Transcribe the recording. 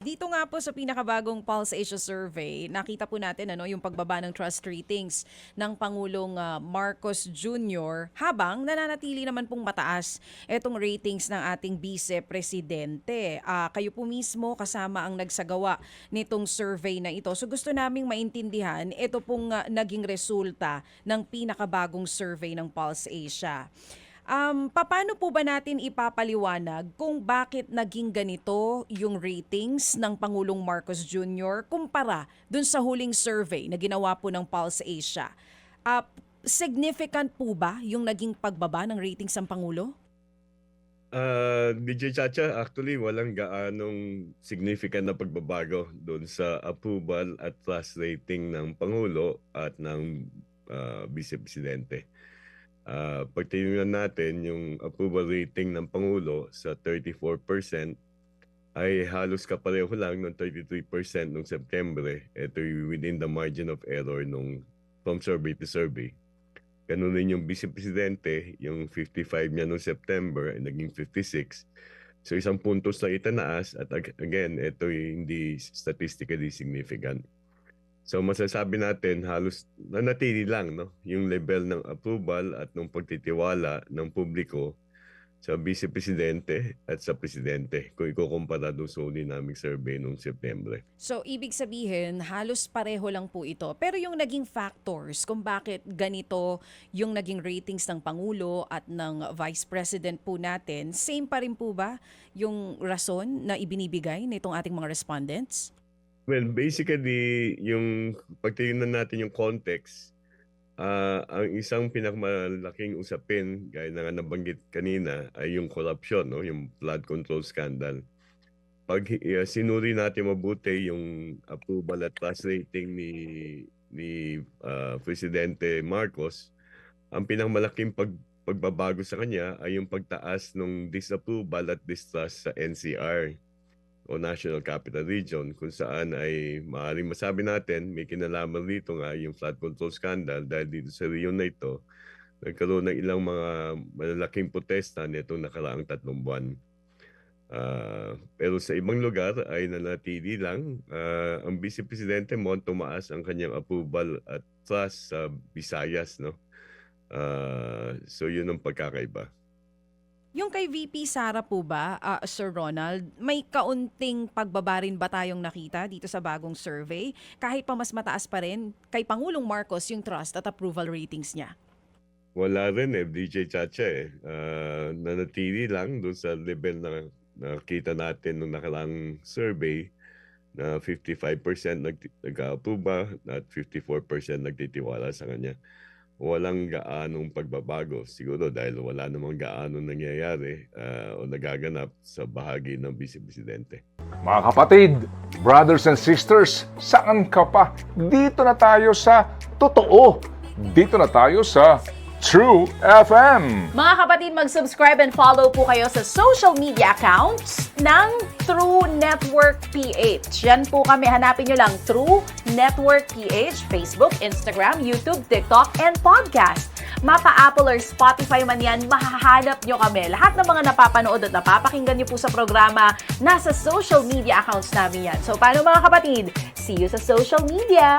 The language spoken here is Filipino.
Dito nga po sa pinakabagong Pulse Asia Survey, nakita po natin yung pagbaba ng trust ratings ng Pangulong Marcos Jr. habang nananatili naman pong mataas itong ratings ng ating Vice-Presidente. Kayo po mismo kasama ang nagsagawa nitong survey na ito. So gusto naming maintindihan ito pong naging resulta ng pinakabagong survey ng Pulse Asia. Paano po ba natin ipapaliwanag kung bakit naging ganito yung ratings ng Pangulong Marcos Jr. kumpara dun sa huling survey na ginawa po ng Pulse Asia? Significant po ba yung naging pagbaba ng ratings ng Pangulo? DJ Chacha, actually walang gaanong significant na pagbabago doon sa approval at trust rating ng Pangulo at ng Vice Presidente. Pag tinignan natin yung approval rating ng Pangulo sa 34% ay halos kapareho lang ng 33% noong September. Ito within the margin of error from survey to survey. Ganun din yung Vice Presidente, yung 55 niya noong September ay naging 56. So isang puntos na itanaas at again, ito hindi statistically significant. So masasabi natin halos nanatili lang yung level ng approval at ng pagtitiwala ng publiko sa Vice Presidente at sa Presidente kung ikukumpara doon sa uli naming survey noong September. So, ibig sabihin, halos pareho lang po ito. Pero yung naging factors kung bakit ganito yung naging ratings ng Pangulo at ng Vice President po natin, same pa rin po ba yung rason na ibinibigay nitong ating mga respondents? Well, basically, yung pagtingnan natin yung context, ang isang pinakamalaking usapin, gaya na nga nabanggit kanina, ay yung corruption, yung flood control scandal. Pag sinuri natin mabuti yung approval at trust rating ni Presidente Marcos, ang pinakamalaking pagbabago sa kanya ay yung pagtaas ng disapproval at distrust sa NCR o National Capital Region, kung saan ay maaaring masabi natin may kinalaman dito nga yung flood control scandal dahil dito sa region na ito nagkaroon ng ilang mga malalaking protesta nitong nakaraang 3 buwan. Pero sa ibang lugar ay nanatili lang. Ang Vice Presidente mo tumaas ang kanyang approval at trust sa Visayas. So yun ang pagkakaiba. Yung kay VP Sara po ba, Sir Ronald, may kaunting pagbaba rin ba tayong nakita dito sa bagong survey? Kahit pa mas mataas pa rin kay Pangulong Marcos yung trust at approval ratings niya? Wala rin DJ Chacha nanatili lang doon sa level na nakita natin nung nakaraang survey na 55% nag-approve at 54% nagtitiwala sa kanya. Walang gaanong pagbabago siguro dahil wala namang gaanong nangyayari o nagaganap sa bahagi ng Vice Presidente. Mga kapatid, brothers and sisters, saan ka pa? Dito na tayo sa totoo. Dito na tayo sa True FM. Mga kapatid, mag-subscribe and follow po kayo sa social media accounts ng True Network PH. Yan po kami, hanapin nyo lang True Network PH, Facebook, Instagram, YouTube, TikTok, and podcast. Mapa Apple or Spotify man yan, mahahanap nyo kami. Lahat ng mga napapanood at napapakinggan nyo po sa programa, nasa social media accounts namin yan. So paano mga kapatid? See you sa social media!